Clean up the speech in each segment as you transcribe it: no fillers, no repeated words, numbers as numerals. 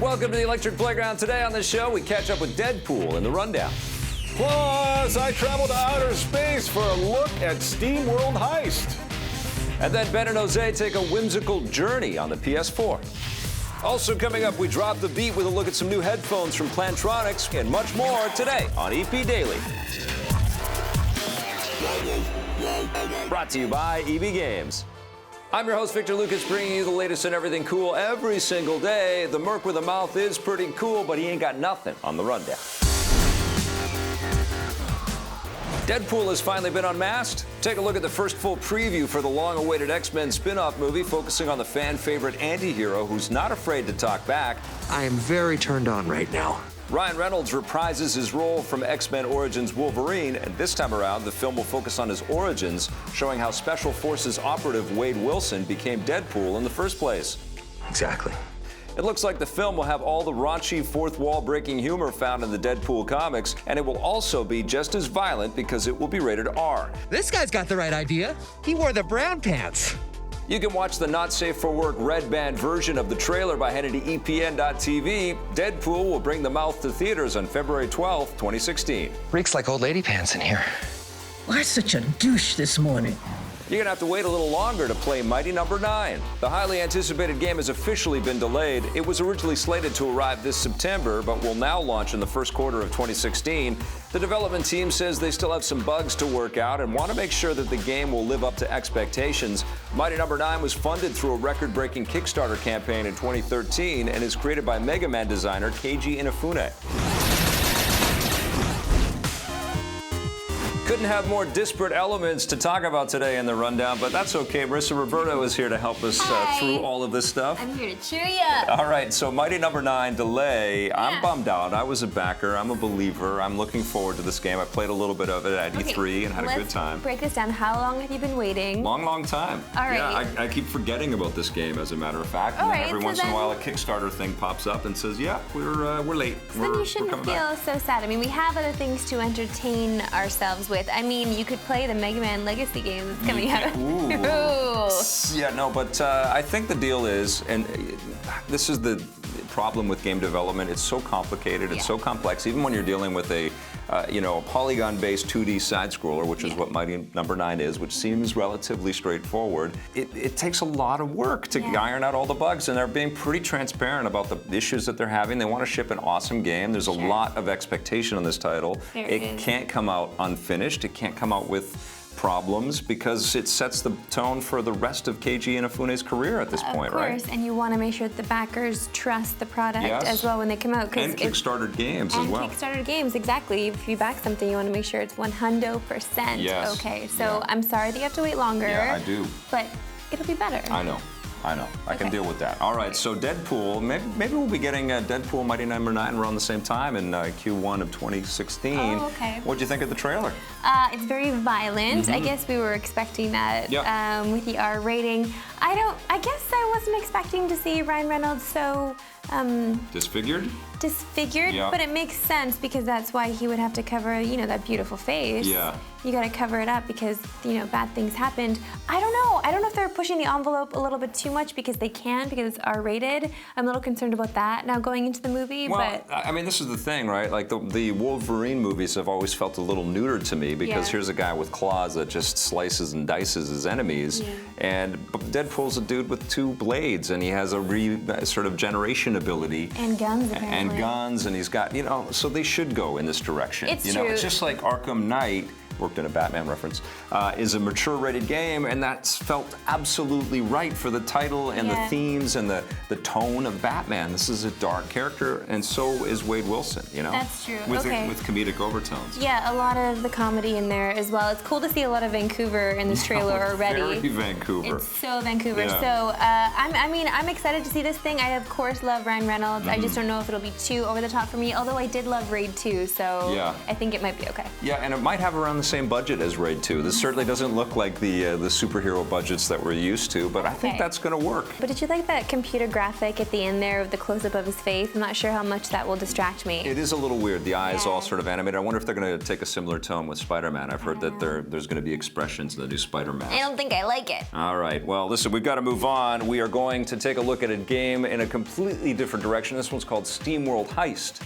Welcome to the Electric Playground. Today on the show, we catch up with Deadpool in the rundown. Plus, I travel to outer space for a look at Steamworld Heist. And then Ben and Jose take a whimsical journey on the PS4. Also coming up, we drop the beat with a look at some new headphones from Plantronics and much more today on EP Daily. Brought to you by EB Games. I'm your host, Victor Lucas, bringing you the latest in everything cool every single day. The Merc with a mouth is pretty cool, but he ain't got nothing on the rundown. Deadpool has finally been unmasked. Take a look at the first full preview for the long-awaited X-Men spin-off movie focusing on the fan-favorite anti-hero who's not afraid to talk back. I am very turned on right now. Ryan Reynolds reprises his role from X-Men Origins Wolverine, and this time around, the film will focus on his origins, showing how Special Forces operative Wade Wilson became Deadpool in the first place. Exactly. It looks like the film will have all the raunchy, fourth-wall-breaking humor found in the Deadpool comics, and it will also be just as violent because it will be rated R. This guy's got the right idea. He wore the brown pants. You can watch the not-safe-for-work red band version of the trailer by heading to EPN.tv. Deadpool will bring the mouth to theaters on February 12th, 2016. Reeks like old lady pants in here. Why such a douche this morning? You're gonna have to wait a little longer to play Mighty Number 9. The highly anticipated game has officially been delayed. It was originally slated to arrive this September, but will now launch in the first quarter of 2016. The development team says they still have some bugs to work out and want to make sure that the game will live up to expectations. Mighty Number 9 was funded through a record-breaking Kickstarter campaign in 2013 and is created by Mega Man designer Keiji Inafune. Couldn't have more disparate elements to talk about today in the rundown, but that's okay. Marissa Roberto is here to help us through all of this stuff. I'm here to cheer you up. All right, so Mighty Number 9 delay. I'm bummed out. I was a backer. I'm a believer. I'm looking forward to this game. I played a little bit of it at E3 and had a good time. Break this down. How long have you been waiting? Long time. All right. Yeah, I keep forgetting about this game, as a matter of fact. And then every once in a while, a Kickstarter thing pops up and says, "Yeah, we're late. So then you shouldn't feel so sad. I mean, we have other things to entertain ourselves with. I mean, you could play the Mega Man Legacy game that's coming out. Ooh. Yeah, no, but I think the deal is, and this is the problem with game development, it's so complicated, it's so complex, even when you're dealing with a polygon-based 2D side-scroller, which is what Mighty Number 9 is, which seems relatively straightforward. It takes a lot of work to iron out all the bugs, and they're being pretty transparent about the issues that they're having. They want to ship an awesome game. There's a lot of expectation on this title. It can't come out unfinished. It can't come out with problems because it sets the tone for the rest of Keiji Inafune's career at this point, right? Of course, and you want to make sure that the backers trust the product as well when they come out. And Kickstarter games as well. And Kickstarter games, exactly. If you back something, you want to make sure it's 100% okay. So I'm sorry that you have to wait longer. Yeah, I do. But it'll be better. I know. I can deal with that. All right, so Deadpool, maybe we'll be getting Deadpool Mighty Number 9 around the same time in Q1 of 2016. Oh, okay. What'd you think of the trailer? It's very violent. I guess we were expecting that with the R rating. I guess I wasn't expecting to see Ryan Reynolds so disfigured, but it makes sense because that's why he would have to cover, that beautiful face. Yeah. You got to cover it up because, bad things happened. I don't know. I don't know if they're pushing the envelope a little bit too much because they can, because it's R-rated. I'm a little concerned about that now going into the movie. Well, I mean, this is the thing, right? Like the Wolverine movies have always felt a little neutered to me because here's a guy with claws that just slices and dices his enemies, and Deadpool's a dude with 2 blades, and he has a sort of generation ability. And guns, apparently. And he's got, so they should go in this direction. It's true. It's just like Arkham Knight, worked in a Batman reference, is a mature-rated game, and that's felt absolutely right for the title and the themes and the tone of Batman. This is a dark character, and so is Wade Wilson, That's true, with comedic overtones. Yeah, a lot of the comedy in there as well. It's cool to see a lot of Vancouver in this trailer already. Very Vancouver. It's so Vancouver. Yeah. So, I'm excited to see this thing. I, of course, love Ryan Reynolds. I just don't know if it'll be too over the top for me, although I did love Raid 2, so I think it might be okay. Yeah, and it might have around the same budget as Raid 2. This certainly doesn't look like the superhero budgets that we're used to, but I think that's going to work. But did you like that computer graphic at the end there of the close-up of his face? I'm not sure how much that will distract me. It is a little weird. The eyes all sort of animated. I wonder if they're going to take a similar tone with Spider-Man. I've heard that there's going to be expressions in the new Spider-Man. I don't think I like it. All right. Well, listen, we've got to move on. We are going to take a look at a game in a completely different direction. This one's called Steamworld Heist.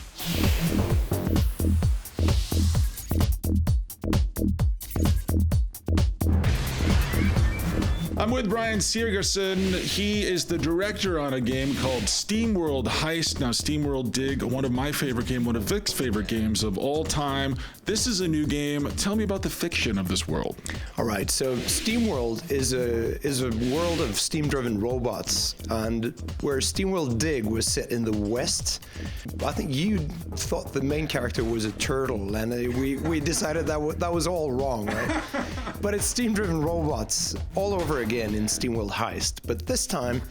I'm with Brian Segerson. He is the director on a game called Steamworld Heist. Now, Steamworld Dig, one of my favorite games, one of Vic's favorite games of all time. This is a new game. Tell me about the fiction of this world. All right, so Steamworld is a world of steam-driven robots, and where Steamworld Dig was set in the West, I think you thought the main character was a turtle, and we decided that was all wrong, right? But it's steam-driven robots all over again in Steamworld Heist, but this time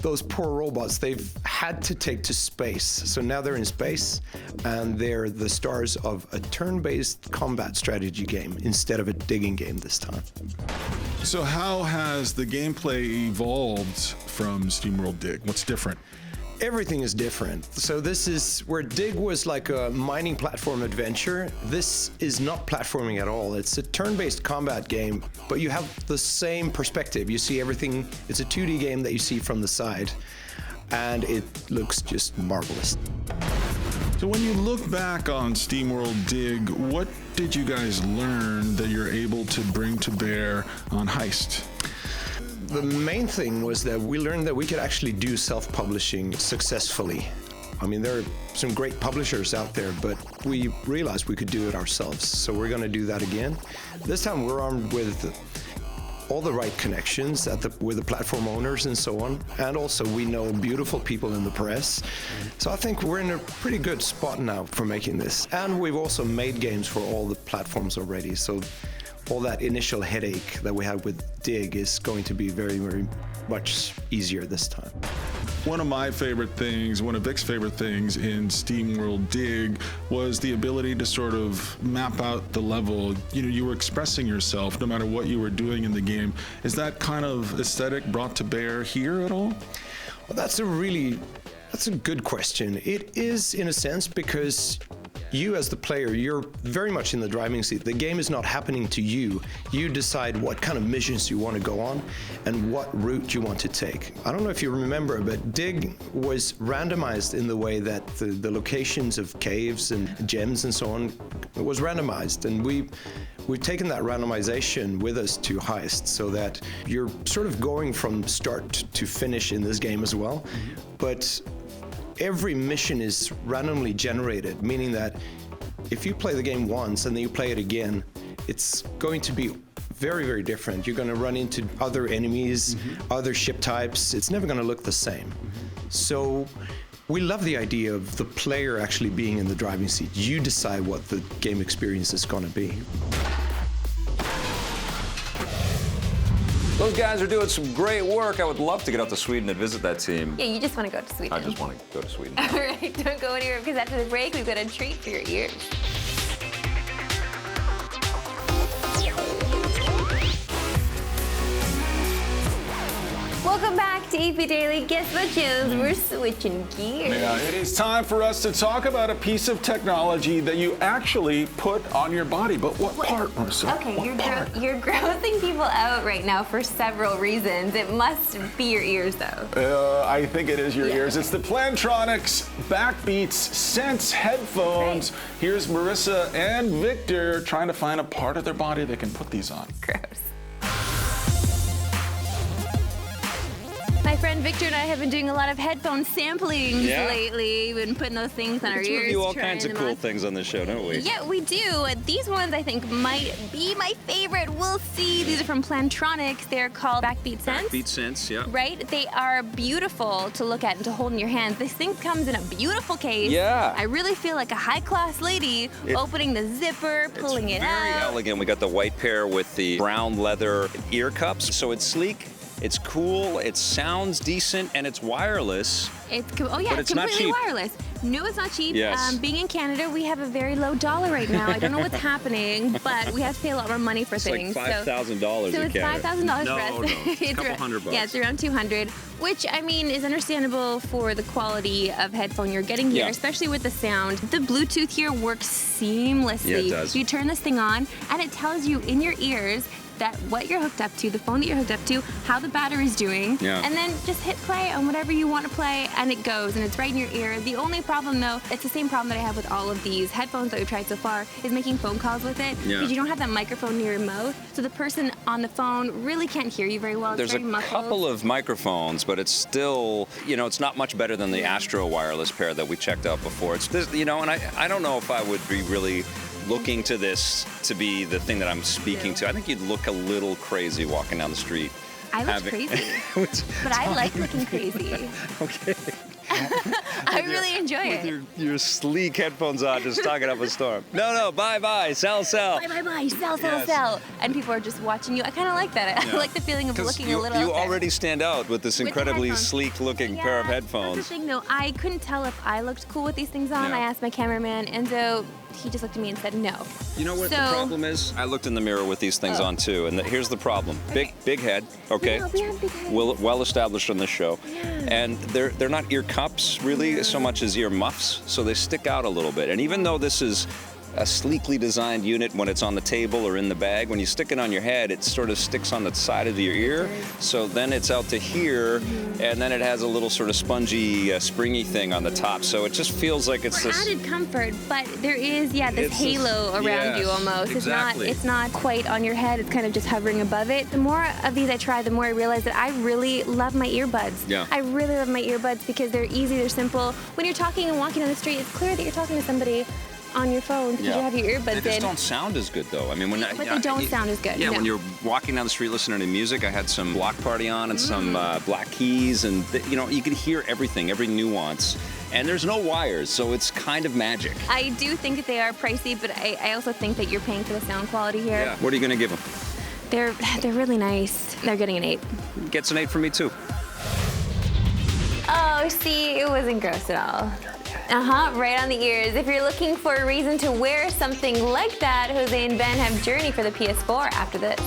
those poor robots, they've had to take to space. So now they're in space, and they're the stars of a turn-based combat strategy game instead of a digging game this time. So how has the gameplay evolved from Steamworld Dig? What's different? Everything is different. So this is where Dig was like a mining platform adventure. This is not platforming at all. It's a turn-based combat game, but you have the same perspective. You see everything. It's a 2D game that you see from the side, and it looks just marvelous. So when you look back on Steamworld Dig, what did you guys learn that you're able to bring to bear on Heist? The main thing was that we learned that we could actually do self-publishing successfully. I mean, there are some great publishers out there, but we realized we could do it ourselves. So we're going to do that again. This time we're armed with all the right connections with the platform owners and so on. And also we know beautiful people in the press. So I think we're in a pretty good spot now for making this. And we've also made games for all the platforms already. So all that initial headache that we had with Dig is going to be very, very much easier this time. One of my favorite things, one of Vic's favorite things in Steamworld Dig was the ability to sort of map out the level. You know, you were expressing yourself no matter what you were doing in the game. Is that kind of aesthetic brought to bear here at all? Well, that's a good question. It is in a sense, because you as the player, you're very much in the driving seat. The game is not happening to you. You decide what kind of missions you want to go on and what route you want to take. I don't know if you remember, but Dig was randomized in the way that the locations of caves and gems and so on was randomized. And we've taken that randomization with us to Heist, so that you're sort of going from start to finish in this game as well. But every mission is randomly generated, meaning that if you play the game once and then you play it again, it's going to be very, very different. You're going to run into other enemies, other ship types. It's never going to look the same. So we love the idea of the player actually being in the driving seat. You decide what the game experience is going to be. Those guys are doing some great work. I would love to get out to Sweden and visit that team. Yeah, you just want to go to Sweden. I just want to go to Sweden. All right, don't go anywhere, because after the break, we've got a treat for your ears. Welcome back to EP Daily. Guess what, Jones? We're switching gears. Yeah, it is time for us to talk about a piece of technology that you actually put on your body. But what part, Marissa? Okay, what part? you're grossing people out right now for several reasons. It must be your ears, though. I think it is your ears. It's the Plantronics Backbeats Sense headphones. Right. Here's Marissa and Victor trying to find a part of their body they can put these on. Gross. My friend Victor and I have been doing a lot of headphone samplings lately. We've been putting those things on our ears. We do all kinds of cool things on this show, don't we? Yeah, we do. These ones I think might be my favorite. We'll see. These are from Plantronics. They're called Backbeat Sense. Backbeat Sense, yeah. Right? They are beautiful to look at and to hold in your hands. This thing comes in a beautiful case. Yeah. I really feel like a high-class lady opening the zipper, pulling it out. Very elegant. We got the white pair with the brown leather ear cups, so it's sleek. It's cool, it sounds decent, and it's wireless. Oh yeah, But it's it's not completely cheap. wireless. No, it's not cheap. Yes. Being in Canada, we have a very low dollar right now. I don't know what's happening, but we have to pay a lot more money for It's things. like $5,000 So in it's Canada. $5,000 No, for us. no, it's a couple $100. Yeah, it's around $200, which I mean is understandable for the quality of headphone you're getting here, Yeah. especially with the sound. The Bluetooth here works seamlessly. Yeah, it does. You turn this thing on, and it tells you in your ears that what you're hooked up to, the phone that you're hooked up to, how the battery's doing, Yeah. and then just hit play on whatever you want to play, and it goes, and it's right in your ear. The only problem, though, it's the same problem that I have with all of these headphones that we've tried so far, is making phone calls with it, Yeah. because you don't have that microphone near your mouth, so the person on the phone really can't hear you very well. There's it's very a muffled. couple of microphones, but it's still, it's not much better than the Astro wireless pair that we checked out before. It's this, and I don't know if I would be really looking to this to be the thing that I'm speaking to. I think you'd look a little crazy walking down the street. I look crazy, but I like looking crazy. Okay. I really enjoy it. With your sleek headphones on, just talking up a storm. No, bye, sell. Bye, sell. And people are just watching you. I kind of like that. I like the feeling of looking a little you out there. already stand out with this With the incredibly headphones. sleek-looking pair of headphones. That's the thing, though. I couldn't tell if I looked cool with these things on. Yeah. I asked my cameraman, and so he just looked at me and said no. You know what So- the problem is? I looked in the mirror with these things on too, and here's the problem: big head. Okay, Yeah, we have big heads. well established on this show, and they're not ear cups really so much as ear muffs, so they stick out a little bit. And even though this is a sleekly designed unit when it's on the table or in the bag, when you stick it on your head, it sort of sticks on the side of your ear. So then it's out to here, and then it has a little sort of spongy, springy thing on the top. So it just feels like it's For this. added comfort, but there is, this It's this- halo around you yes, almost. exactly. It's not quite on your head. It's kind of just hovering above it. The more of these I try, the more I realize that I really love my earbuds. Yeah. I really love my earbuds because they're easy, they're simple. When you're talking and walking on the street, it's clear that you're talking to somebody on your phone because you have your earbuds They just in. don't sound as good though. I mean, when But they don't sound as good, Yeah, no. when you're walking down the street listening to music, I had some Block Party on and some Black Keys, and you can hear everything, every nuance. And there's no wires, so it's kind of magic. I do think that they are pricey, but I also think that you're paying for the sound quality here. Yeah. What are you gonna give them? They're really nice. They're getting an 8. Gets an 8 for me too. Oh, see, it wasn't gross at all. Right on the ears. If you're looking for a reason to wear something like that, Jose and Ben have Journey for the PS4 after this.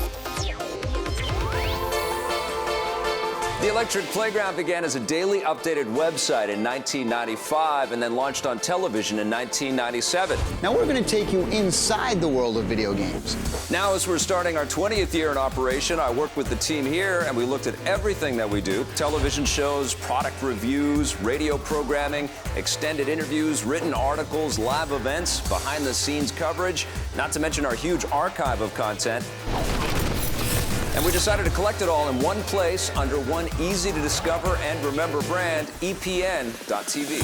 The Electric Playground began as a daily updated website in 1995 and then launched on television in 1997. Now we're going to take you inside the world of video games. Now, as we're starting our 20th year in operation, I work with the team here and we looked at everything that we do: television shows, product reviews, radio programming, extended interviews, written articles, live events, behind-the-scenes coverage, not to mention our huge archive of content. And we decided to collect it all in one place under one easy-to-discover and remember brand, EPN.TV.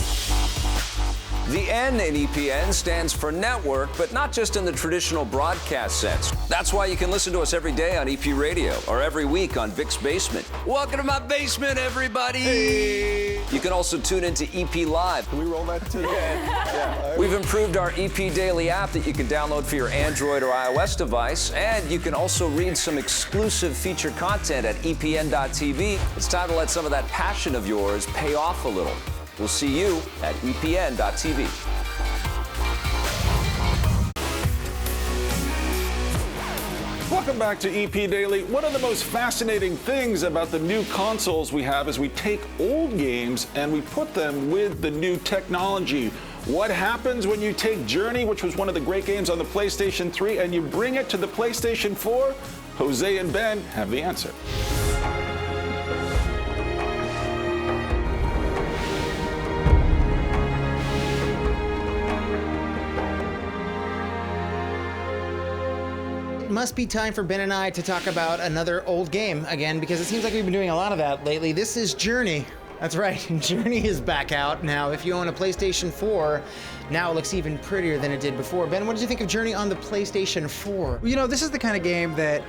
The N in EPN stands for network, but not just in the traditional broadcast sense. That's why you can listen to us every day on EP Radio or every week on Vic's Basement. Welcome to my basement, everybody! Hey. You can also tune into EP Live. Can we roll that to the end? Yeah. We've improved our EP Daily app that you can download for your Android or iOS device, and you can also read some exclusive feature content at EPN.TV. It's time to let some of that passion of yours pay off a little. We'll see you at EPN.TV. Welcome back to EP Daily. One of the most fascinating things about the new consoles we have is we take old games and we put them with the new technology. What happens when you take Journey, which was one of the great games on the PlayStation 3, and you bring it to the PlayStation 4? Jose and Ben have the answer. It must be time for Ben and I to talk about another old game again, because it seems like we've been doing a lot of that lately. This is Journey. That's right, Journey is back out now. If you own a PlayStation 4, now it looks even prettier than it did before. Ben, what did you think of Journey on the PlayStation 4? You know, this is the kind of game that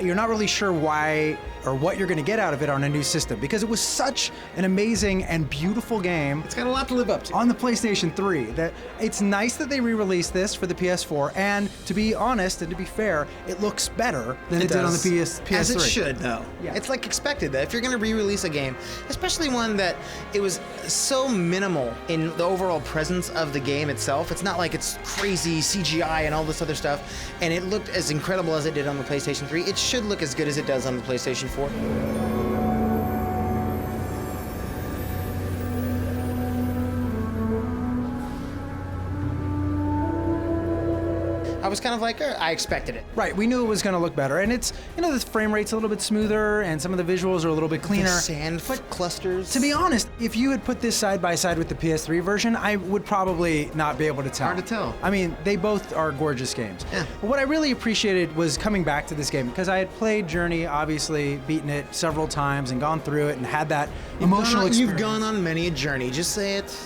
you're not really sure why or what you're going to get out of it on a new system, because it was such an amazing and beautiful game. It's got a lot to live up to. On the PlayStation 3. That it's nice that they re-released this for the PS4, and to be honest and to be fair, it looks better than it did on the PS3. As it should, though. Yeah. It's like expected that if you're going to re-release a game, especially one that it was so minimal in the overall presence of the game itself, it's not like it's crazy CGI and all this other stuff, and it looked as incredible as it did on the PlayStation 3, it should look as good as it does on the PlayStation 4. I was kind of like, I expected it. Right, we knew it was going to look better, and it's, you know, the frame rate's a little bit smoother, and some of the visuals are a little bit cleaner. The sand clusters. To be honest, if you had put this side by side with the PS3 version, I would probably not be able to tell. Hard to tell. I mean, they both are gorgeous games. Yeah. But what I really appreciated was coming back to this game, because I had played Journey, obviously, beaten it several times and gone through it and had that emotional experience. You've gone on many a journey, just say it.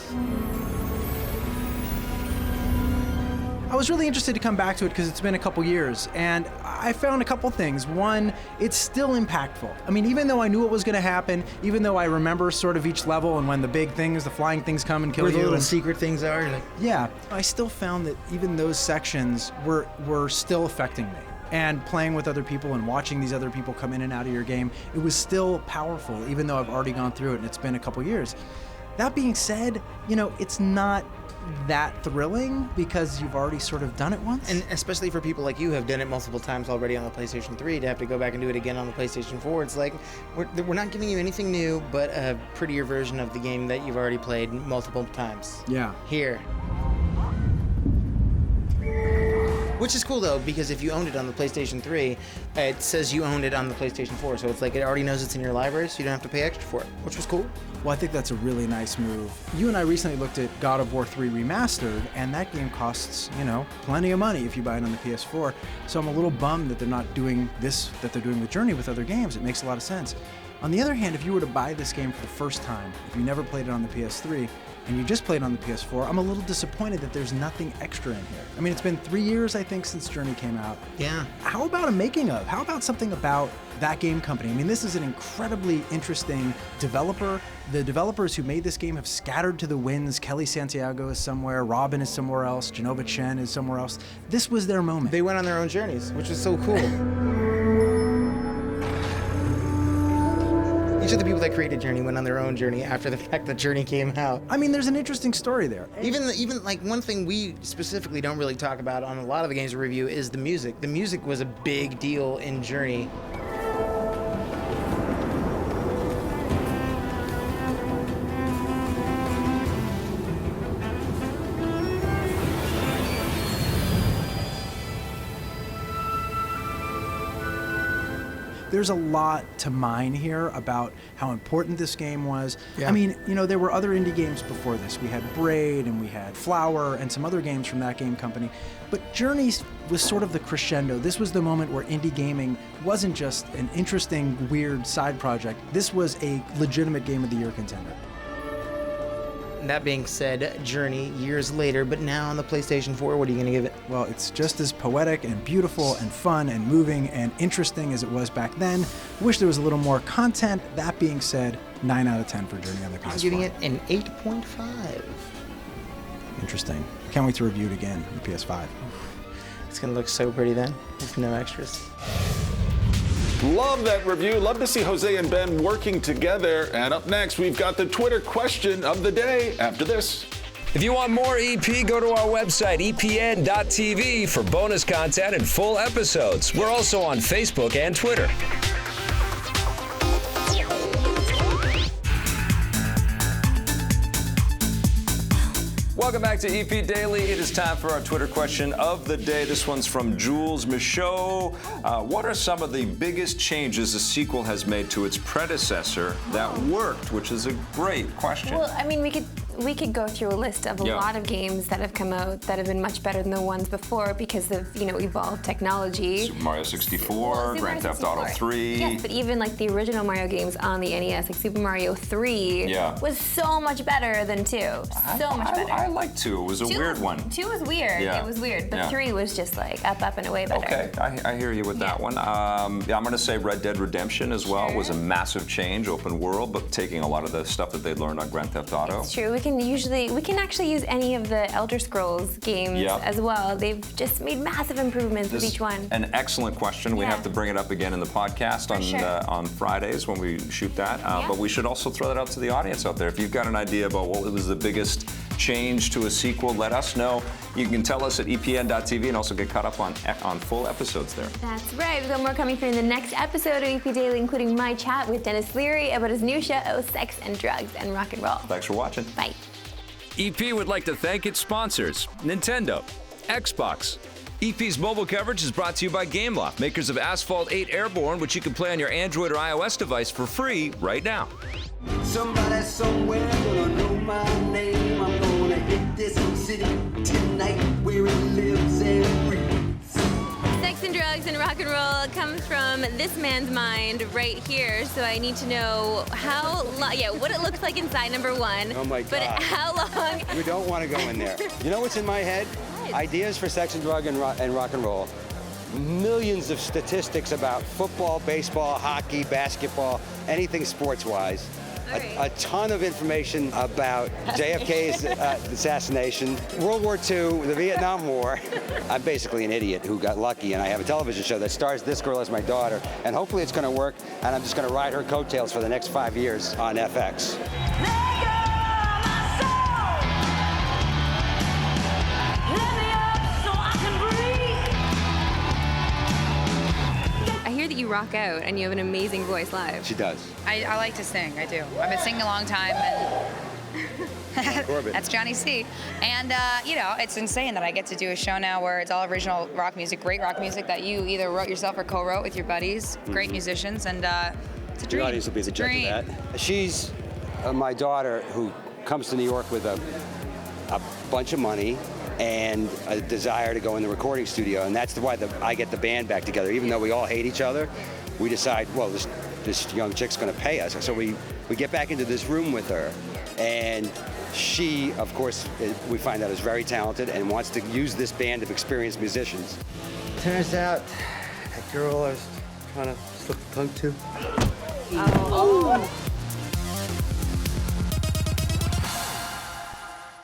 I was really interested to come back to it because it's been a couple years, and I found a couple things. One, it's still impactful. I mean, even though I knew it was going to happen, even though I remember sort of each level and when the big things, the flying things come and kill Where you. the little and secret things are. Like, yeah, I still found that even those sections were still affecting me. And playing with other people and watching these other people come in and out of your game, it was still powerful, even though I've already gone through it and it's been a couple years. That being said, you know, it's not that thrilling because you've already sort of done it once. and especially for people like you who have done it multiple times already on the PlayStation 3, to have to go back and do it again on the PlayStation 4, it's like, we're not giving you anything new, but a prettier version of the game that you've already played multiple times. Yeah. Here. Which is cool, though, because if you owned it on the PlayStation 3, it says you owned it on the PlayStation 4, so it's like it already knows it's in your library, so you don't have to pay extra for it, which was cool. Well, I think that's a really nice move. You and I recently looked at God of War 3 Remastered, and that game costs, you know, plenty of money if you buy it on the PS4. So I'm a little bummed that they're not doing this, that they're doing with Journey with other games. It makes a lot of sense. On the other hand, if you were to buy this game for the first time, if you never played it on the PS3, and you just played on the PS4, I'm a little disappointed that there's nothing extra in here. I mean, it's been 3 years, I think, since Journey came out. Yeah. How about a making of? How about something about that game company? I mean, this is an incredibly interesting developer. The developers who made this game have scattered to the winds. Kelly Santiago is somewhere, Robin is somewhere else, Genova Chen is somewhere else. This was their moment. They went on their own journeys, which is so cool. Each of the people that created Journey went on their own journey after the fact that Journey came out. I mean, there's an interesting story there. Even like one thing we specifically don't really talk about on a lot of the games we review is the music. The music was a big deal in Journey. There's a lot to mine here about how important this game was. Yeah. I mean, you know, there were other indie games before this. We had Braid and we had Flower and some other games from that game company. But Journey was sort of the crescendo. This was the moment where indie gaming wasn't just an interesting, weird side project. This was a legitimate Game of the Year contender. That being said, Journey, years later, but now on the PlayStation 4, what are you going to give it? Well, it's just as poetic and beautiful and fun and moving and interesting as it was back then. Wish there was a little more content. That being said, 9 out of 10 for Journey on the PS4. I'm giving it an 8.5. Interesting. Can't wait to review it again on the PS5. It's going to look so pretty then, with no extras. Love that review. Love to see Jose and Ben working together. And up next, we've got the Twitter question of the day after this. If you want more EP, go to our website, epn.tv, for bonus content and full episodes. We're also on Facebook and Twitter. Welcome back to EP Daily. It is time for our Twitter question of the day. This one's from Jules Michaud. What are some of the biggest changes the sequel has made to its predecessor that worked? Which is a great question. Well, I mean, we could we could go through a list of a lot of games that have come out that have been much better than the ones before because of, you know, evolved technology. Super Mario 64, Grand Theft Auto 3. Yes, but even like the original Mario games on the NES, like Super Mario 3 was so much better than 2. So much better. I like 2. It was a weird one. 2 was weird. Yeah. It was weird. But Yeah. 3 was just like up and away better. Okay, I hear you with that one. I'm going to say Red Dead Redemption as well was a massive change, open world, but taking a lot of the stuff that they'd learned on Grand Theft Auto. It's true. We can actually use any of the Elder Scrolls games as well. They've just made massive improvements with each one. An excellent question. We have to bring it up again in the podcast on Fridays when we shoot that. But we should also throw that out to the audience out there. If you've got an idea about what was the biggest change to a sequel, let us know. You can tell us at epn.tv and also get caught up on full episodes there. That's right. We've got more coming through in the next episode of EP Daily, including my chat with Dennis Leary about his new show, Sex and Drugs and Rock and Roll. Thanks for watching. Bye. EP would like to thank its sponsors, Nintendo, Xbox. EP's mobile coverage is brought to you by Gameloft, makers of Asphalt 8 Airborne, which you can play on your Android or iOS device for free right now. Somebody somewhere gonna know my name. I'm gonna hit this city tonight where it lives and breathes. Sex and Drugs and Rock and Roll comes from this man's mind right here. So I need to know how long, what it looks like inside, number one. Oh my God. But how long? We don't want to go in there. You know what's in my head? Ideas for sex and drug and rock and roll. Millions of statistics about football, baseball, hockey, basketball, anything sports-wise. A ton of information about JFK's assassination, World War II, the Vietnam War. I'm basically an idiot who got lucky, and I have a television show that stars this girl as my daughter, and hopefully it's going to work, and I'm just going to ride her coattails for the next 5 years on FX. I hear that you rock out and you have an amazing voice live. She does. I like to sing, I do. I've been singing a long time, and that's Johnny C. And, you know, it's insane that I get to do a show now where it's all original rock music, great rock music that you either wrote yourself or co-wrote with your buddies, great musicians, and it's a dream. The audience will be the judge of that. She's my daughter who comes to New York with a bunch of money and a desire to go in the recording studio, and that's why I get the band back together. Even though we all hate each other, we decide, well, this young chick's gonna pay us. So we get back into this room with her, and she, of course, we find out is very talented and wants to use this band of experienced musicians. Turns out, that girl I was trying to slip the tongue to. Oh.